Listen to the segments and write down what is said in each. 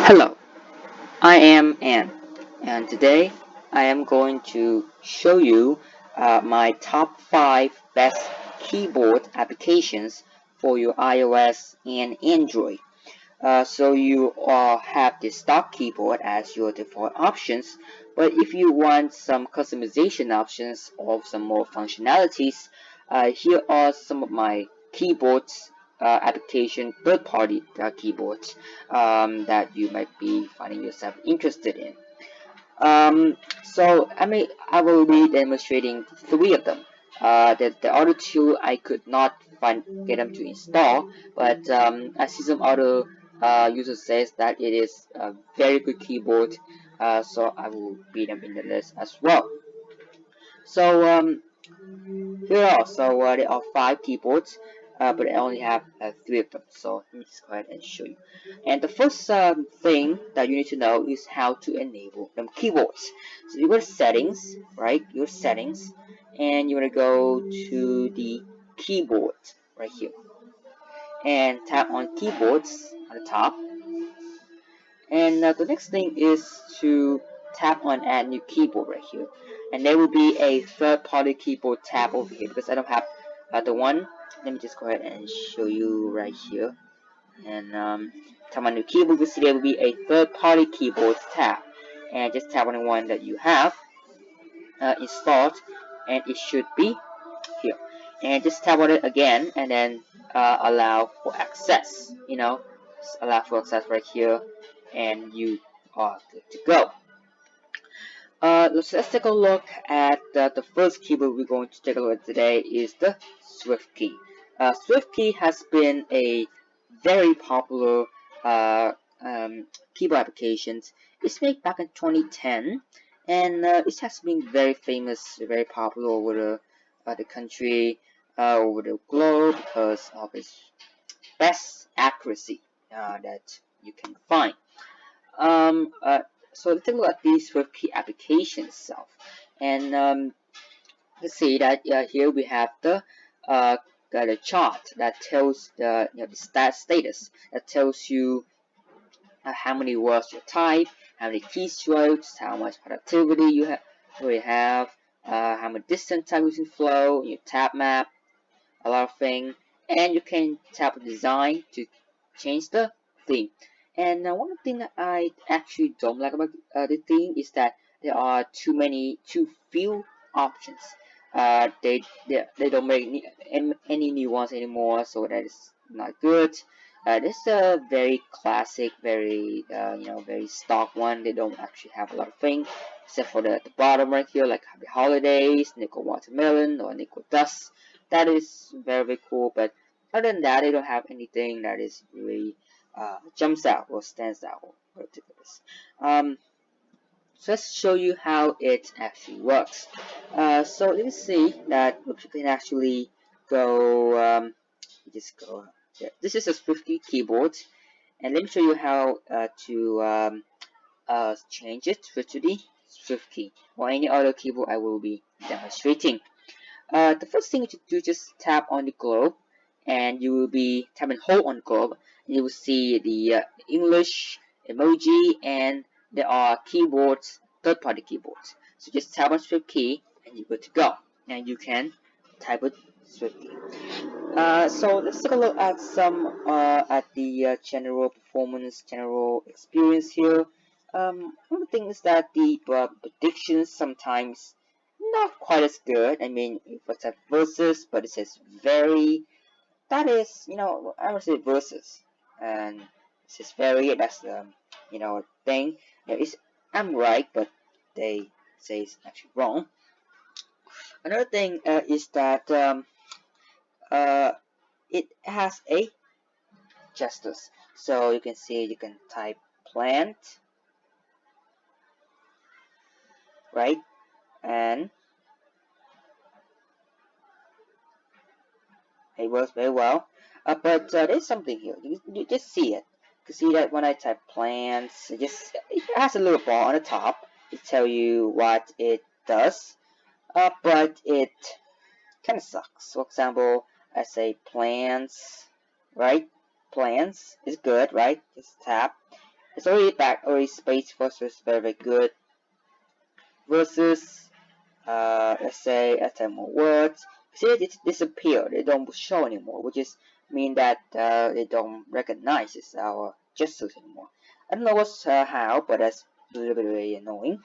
Hello, I am Ann, and today I am going to show you my top 5 best keyboard applications for your iOS and Android. So you have the stock keyboard as your default options, but if you want some customization options or some more functionalities, here are some of my keyboards application third-party keyboards that you might be finding yourself interested in. So I will be demonstrating 3 of them. The other 2 I could not get them to install, but I see some other users says that it is a very good keyboard, so I will be them in the list as well. So here are there are 5 keyboards, but I only have 3 of them. So let me just go ahead and show you. And the first thing that you need to know is how to enable them keyboards. So you go to settings, right? Your settings, and you want to go to the keyboard right here, and tap on keyboards on the top. And the next thing is to tap on add new keyboard right here, and there will be a third-party keyboard tab over here because I don't have the one. Let me just go ahead and show you right here, and tap on new keyboard. You see there will be a third-party keyboard tab, and just tap on the one that you have installed, and it should be here. And just tap on it again, and then allow for access. Allow for access right here, and you are good to go. Let's take a look at the first keyboard we're going to take a look at today is the SwiftKey. SwiftKey has been a very popular keyboard application. It's made back in 2010, and it has been very famous, very popular over the country, over the globe because of its best accuracy that you can find. So let's take a look at the SwiftKey application itself, and let's see that here we have the chart that tells the status that tells you how many words you type, how many keystrokes, how much productivity you have, how much distance time using flow, your tab map, a lot of things, and you can tap on design to change the theme. And one thing that I actually don't like about the theme is that there are too few options. They don't make any new ones anymore, so that is not good. This is a very classic, very very stock one. They don't actually have a lot of things, except for the bottom right here, like Happy Holidays, Nickel Watermelon, or Nickel Dust. That is very cool, but other than that, they don't have anything that is really jumps out or stands out or ridiculous. So let's show you how it actually works. So let me see that you can actually go. Just go. Yeah. This is a Swifty keyboard, and let me show you how to change it to the SwiftKey or any other keyboard I will be demonstrating. The first thing you should do, just tap on the globe, and you will be tap and hold on the globe, and you will see the English emoji, and there are keyboards, third-party keyboards. So just tap on SwiftKey, and you're good to go, and you can type with SwiftKey. So let's take a look at some at the general performance, general experience here. One of the things is that the predictions sometimes not quite as good. I mean, it was a versus, but it says very. That is, I would say versus, and it says very. That's the, thing. I'm right, but they say it's actually wrong. Another thing is that it has a gestures, so you can see you can type plant, right, and it works very well. But there's something here. You just see it. You can see that when I type plants, it has a little bar on the top to tell you what it does. But it kind of sucks. For example, I say plants, right? Plants is good, right? Just tap, It's already spaced versus very good versus let's say a type more words. See, it disappeared. They don't show anymore, which is mean that they don't recognize our gestures anymore. I don't know what's how, but that's a little bit very annoying.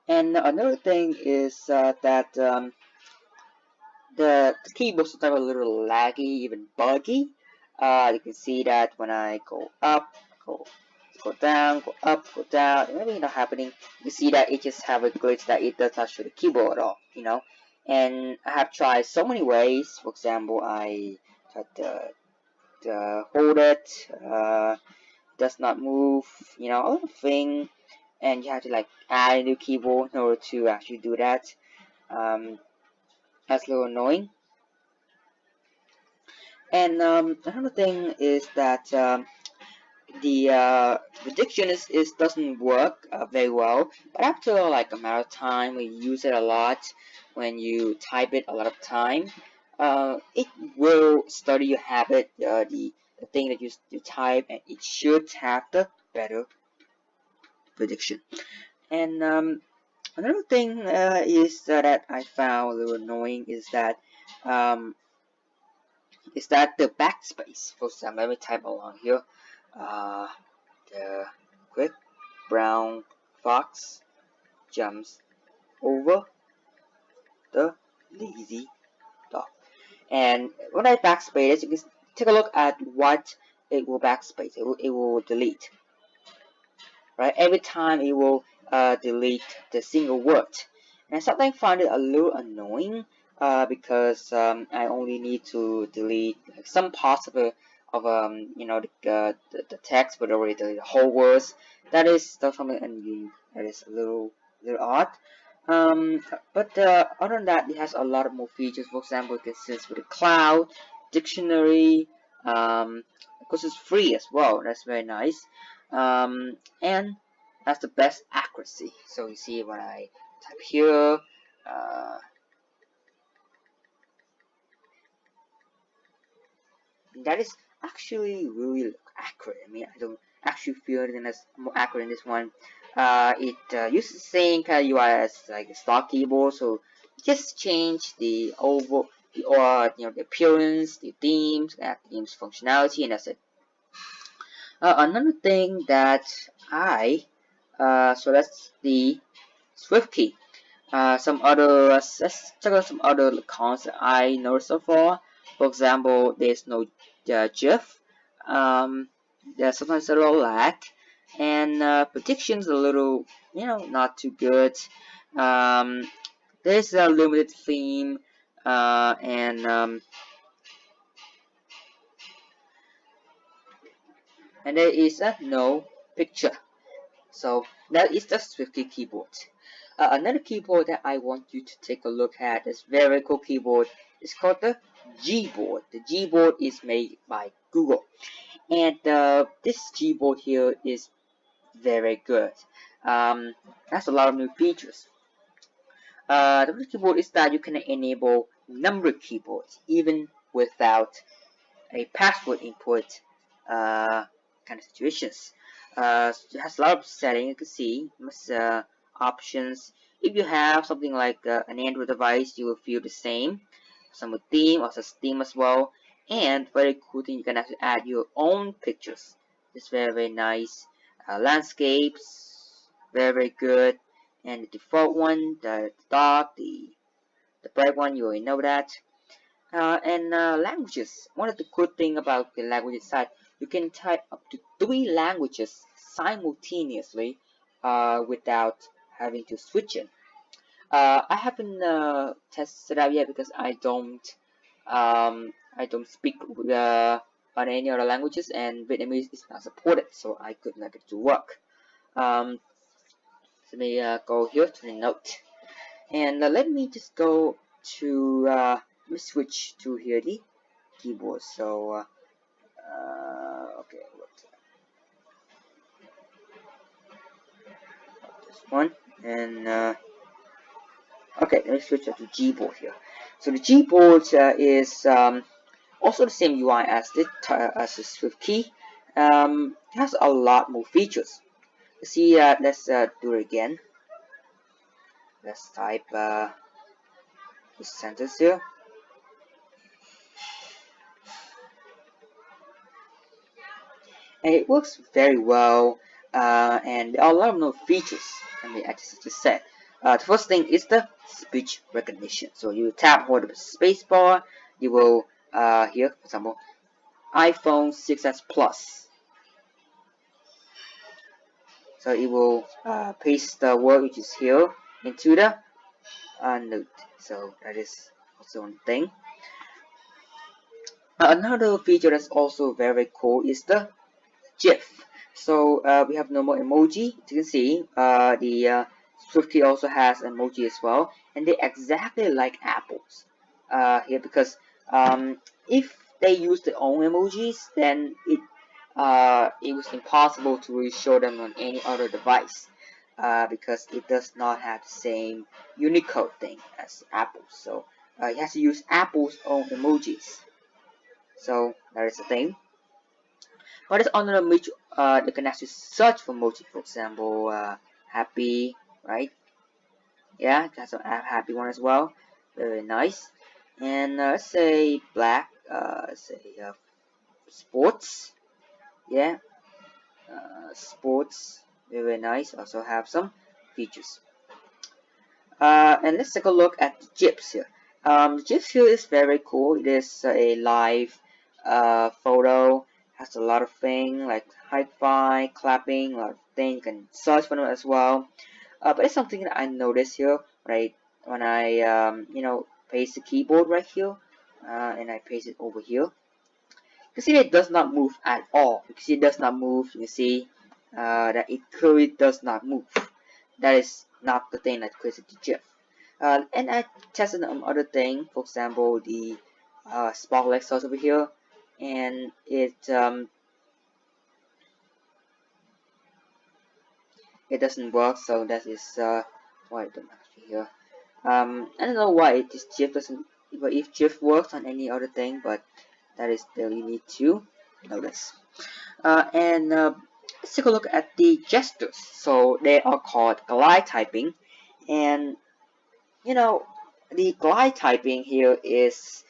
And another thing is that the keyboard sometimes a little laggy, even buggy. You can see that when I go up, go down, go up, go down, maybe not happening. You see that it just have a glitch that it does not show the keyboard at all, you know. And I have tried so many ways. For example, I tried to hold it, does not move, you know, a little thing, and you have to like add a new keyboard in order to actually do that. That's a little annoying. And another thing is that the prediction is doesn't work very well, but after like a matter of time, when you use it a lot, when you type it a lot of time, it will study your habit, the thing that you type, and it should have the better prediction. And another thing is that I found a little annoying is that the backspace. For example, let me type along here. The quick brown fox jumps over the lazy dog. And when I backspace, you can take a look at what it will backspace. It will delete. Right? Every time it will delete the single word. And sometimes I find it a little annoying because I only need to delete like, some parts of you know the text, but already the whole words. That is something that is a little odd. But other than that, it has a lot of more features. For example, it consists with a cloud, dictionary, because it's free as well. That's very nice. And that's the best accuracy. So you see when I type here, that is actually really accurate. I mean, I don't actually feel anything that's more accurate in this one. It uses the same kind of UI as like a stock keyboard, so just change the overall, the appearance, the themes, add themes functionality, and that's it. Another thing that so that's the SwiftKey. Some other, let's check out some other cons that I noticed so far. For example, there's no GIF. There's sometimes a little lag, and predictions a little, not too good. There's a limited theme, and there is no picture. So that is the SwiftKey keyboard. Another keyboard that I want you to take a look at is very cool keyboard. It's called the Gboard. The Gboard is made by Google, and this Gboard here is very good. Has a lot of new features. The first keyboard is that you can enable number keyboards even without a password input kind of situations. It has a lot of settings. You can see options. If you have something like an Android device, you will feel the same. Some with theme, also theme as well. And very cool thing, you can actually add your own pictures. It's very nice. Landscapes, very good. And the default one, the dark, the bright one, you already know that. And languages. One of the good thing about the language side, you can type up to 3 languages simultaneously without having to switch it. I haven't tested it out yet because I don't speak on any other languages, and Vietnamese is not supported, so I could not get it to work. Let me go here to the note, and let me just go to let me switch to here the keyboard. So okay, this one, and okay, let me switch to Gboard here. So the Gboard is also the same UI as the SwiftKey. has a lot more features. See, let's do it again. Let's type this sentence here. And it works very well, and there are a lot of more features. I mean, I just said. The first thing is the speech recognition. So you tap hold the space bar, you will here, for example, iPhone 6s Plus. So it will paste the word which is here into the note. So that is also one thing. Another feature that's also very cool is the GIF. So we have normal emoji. As you can see, the SwiftKey also has emoji as well, and they're exactly like Apple's here, because if they use their own emojis, then it was impossible to really show them on any other device, because it does not have the same Unicode thing as Apple. So it has to use Apple's own emojis. So that is the thing. What is another emoji? You can actually search for emoji. For example, happy, right? Yeah, that's an happy one as well. Very nice. And let's say black. Let's say sports. Yeah, sports. Very nice. Also have some features. And let's take a look at the GIFs here. The GIFs here is very cool. It is a live photo. Has a lot of things like hi-fi, clapping, a lot of things. You can search for them as well. But it's something that I noticed here, right? When I paste the keyboard right here, and I paste it over here. You can see that it does not move at all. You can see it does not move. You can see that it clearly does not move. That is not the thing that creates the GIF. And I tested some other thing. For example, the spotlight source over here, and it doesn't work. So that is why I don't actually here. I don't know why this GIF doesn't. But if GIF works on any other thing, but that is still you need to notice. And let's take a look at the gestures. So they are called glide typing, and the glide typing here is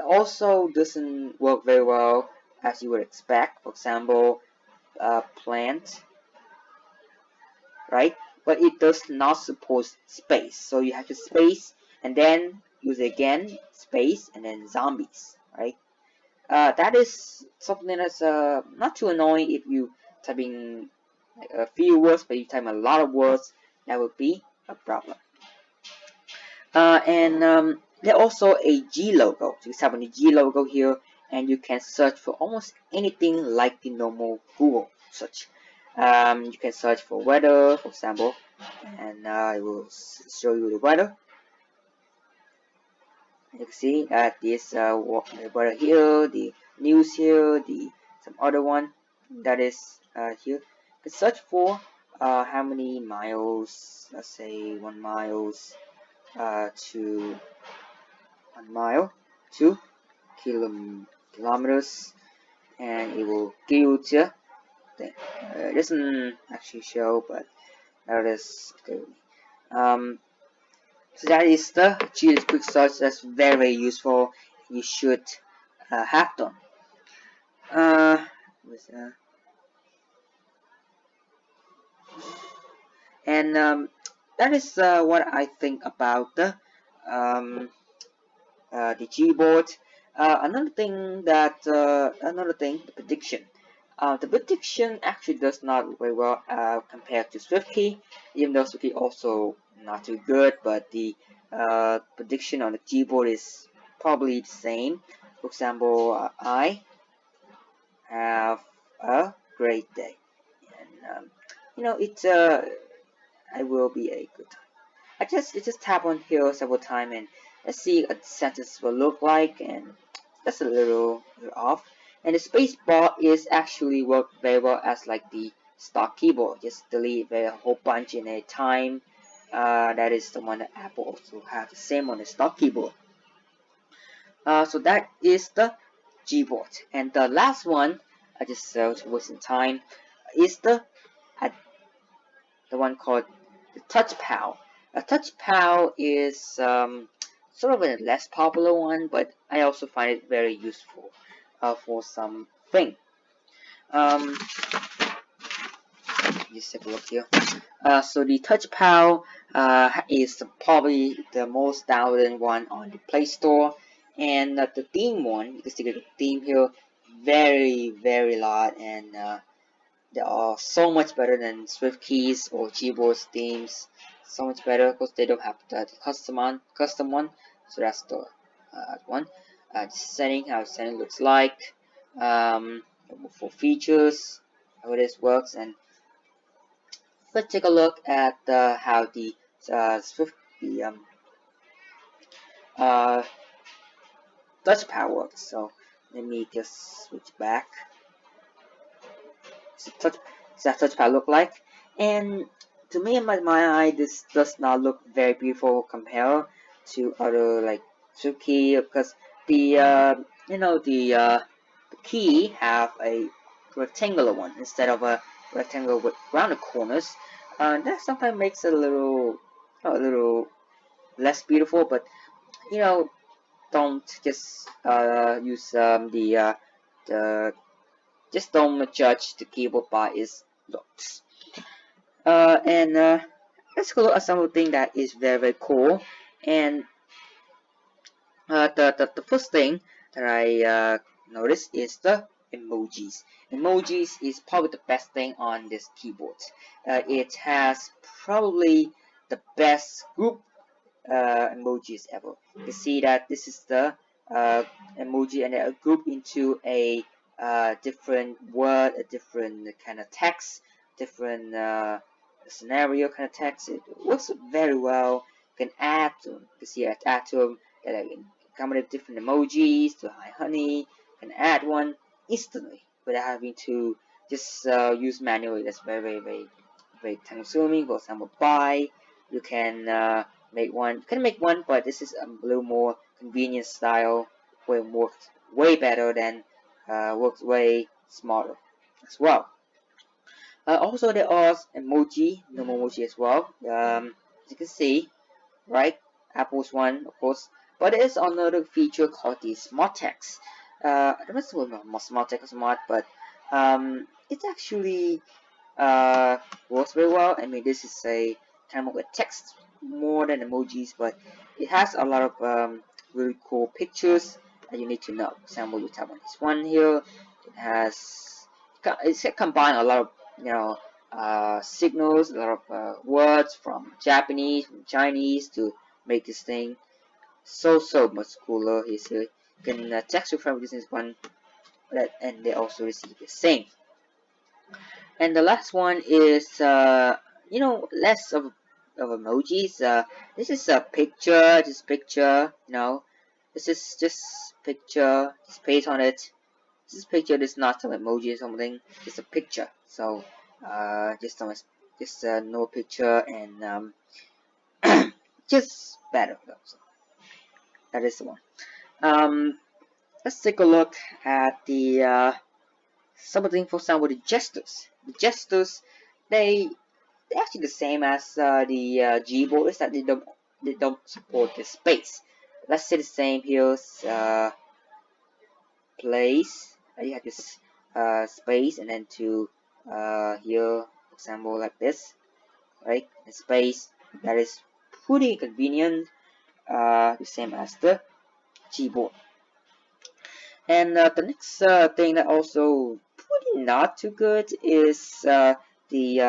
also doesn't work very well as you would expect. For example, plant, right? But it does not support space, so you have to space and then use it again, space, and then zombies, right? That is something that's not too annoying if you typing like a few words, but you type a lot of words, that would be a problem. And there's also a G logo. So you tap on the G logo here, and you can search for almost anything like the normal Google search. You can search for weather, for example, and I will show you the weather. You can see that this weather here, the news here, the some other one that is here. You can search for how many miles. Let's say 1 miles to 1 mile to kilometers, and it will give you the thing. It doesn't actually show, but that is good. So that is the GS quick search. That's very useful. You should have done. And that is what I think about the Gboard. Another thing, the prediction. The prediction actually does not work very well compared to SwiftKey, even though SwiftKey also not too good, but the prediction on the Gboard is probably the same. For example, I have a great day, and I will be a good time. I just tap on here several times, and let's see what the sentence will look like, and that's a little off. And the space bar is actually work very well as like the stock keyboard. Just delete a whole bunch in a time. That is the one that Apple also have the same on the stock keyboard. So that is the Gboard. And the last one I just wasting time, is the one called the TouchPal. A TouchPal is sort of a less popular one, but I also find it very useful for something. Just take a look here. So the TouchPal is probably the most downloaded one on the Play Store, and the theme one, you can see the theme here, very lot, and they are so much better than SwiftKeys or Gboard's themes. So much better because they don't have the custom one. So that's the one. Setting, how setting looks like, for features, how this works, and let's take a look at how the Swifty TouchPal works. So let me just switch back. So that TouchPal look like, and to me, in my eye, this does not look very beautiful compared to other like SwiftKey, because the the key have a rectangular one instead of a rectangle with rounded corners. That sometimes makes it a little less beautiful, but don't just use the just don't judge the keyboard by its looks. And let's go look at something that is very cool. And the first thing that I noticed is the emojis. Emojis is probably the best thing on this keyboard. It has probably the best group emojis ever. You can see that this is the emoji, and they are grouped into a different word, a different kind of text, different scenario kind of text. It works very well. You can add to them. You can see add to them. Can come with different emojis to hi honey. You can add one instantly without having to just use manually. That's very time consuming. For example, buy. You can make one. You can make one, but this is a little more convenient style. Where it works way better than works way smarter as well. Also, there are emoji, normal emoji as well. As you can see, right? Apple's one, of course, but there is another feature called the Smart Text. I don't know if Smart Text or Smart, but it actually works very well. I mean, this is a kind of a text more than emojis, but it has a lot of really cool pictures that you need to know. For example, you tap on this one here. It's combined a lot of signals, a lot of words from Japanese, from Chinese to make this thing so much cooler. Here you can text your friend with this one, and they also receive the same. And the last one is less of emojis. This is a picture. This picture, this is just picture. Just paste on it. This picture is not some emoji or something. It's a picture. So just no picture, and just better. So that is the one. Let's take a look at the something, for example, the gestures. The gestures, they're actually the same as the Gboard, is that they don't support the space. Let's say the same here. Place. You have this space, and then to here, for example, like this, right? The space that is pretty convenient. The same as the Gboard. And the next thing that also pretty not too good is how the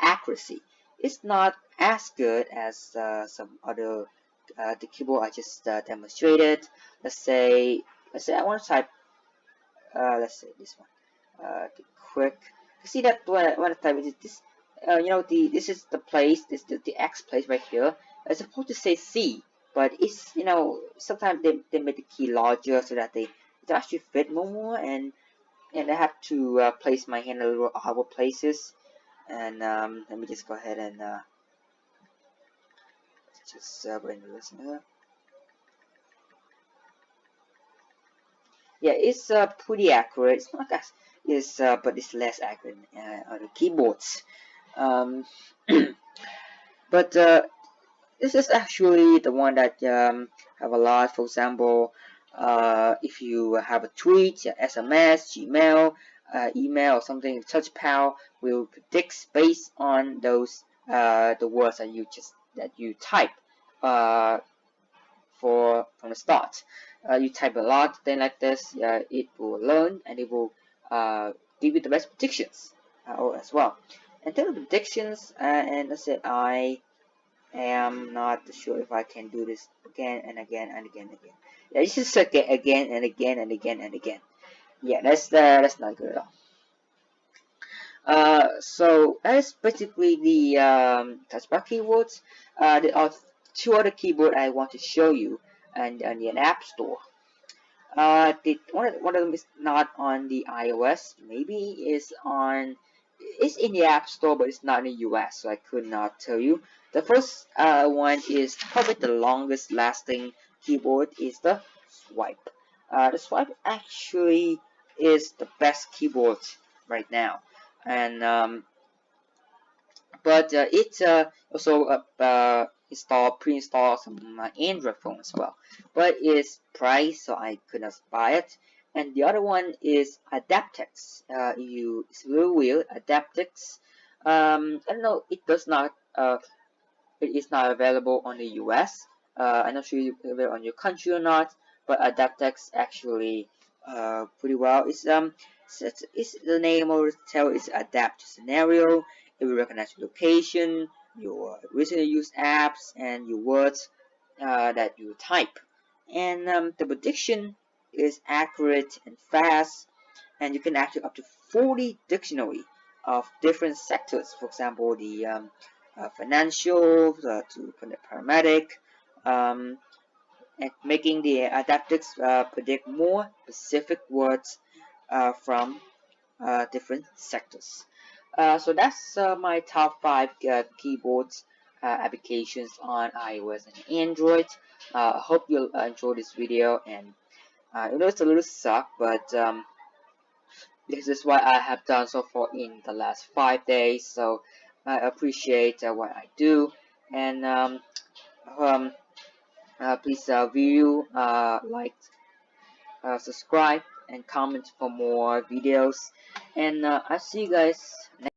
accuracy. It's not as good as some other the keyboard I just demonstrated. Let's say I want to type. Let's say this one. The quick. You see that when I type it, this. This is the place. This the X place right here. I'm supposed to say C, but it's sometimes they make the key larger so that it actually fit more, and I have to place my hand in a little odd places. And let me just go ahead and just bring this here. yeah, it's pretty accurate. It's not as but it's less accurate on the keyboards. Um, but this is actually the one that have a lot. For example, if you have a tweet, SMS, Gmail, email, or something, TouchPal will predict based on those the words that you type from the start. You type a lot, then like this, it will learn and it will give you the best predictions as well. And then the predictions, and let's say I am not sure if I can do this again and again and again and again. Yeah, this is again and again and again and again. Yeah, that's not good at all. So that is basically the touchbar keyboards. There are two other keyboard I want to show you, and on the App Store. One of them is not on the iOS. Maybe it's in the App Store, but it's not in the US, so I could not tell you. The first one is probably the longest lasting keyboard is the Swype. The Swype actually is the best keyboard right now, and but it's also pre-installed some Android phone as well, but it's priced, so I could not buy it. And the other one is Adaptxt. It's really weird. Adaptxt. I don't know. It is not available on the US. I'm not sure if it's available on your country or not, but Adaptxt actually pretty well. It's the name will tell it's adapt to scenario. It will recognize your location, your recently used apps, and your words that you type. And the prediction is accurate and fast, and you can actually up to 40 dictionary of different sectors. For example, the financial to paramedic, and making the Adaptxt predict more specific words from different sectors. So that's my top 5 keyboards applications on iOS and Android. I hope you'll enjoy this video, and I know it's a little suck, but this is what I have done so far in the last 5 days. So I appreciate what I do, and please view, like, subscribe, and comment for more videos. And I'll see you guys next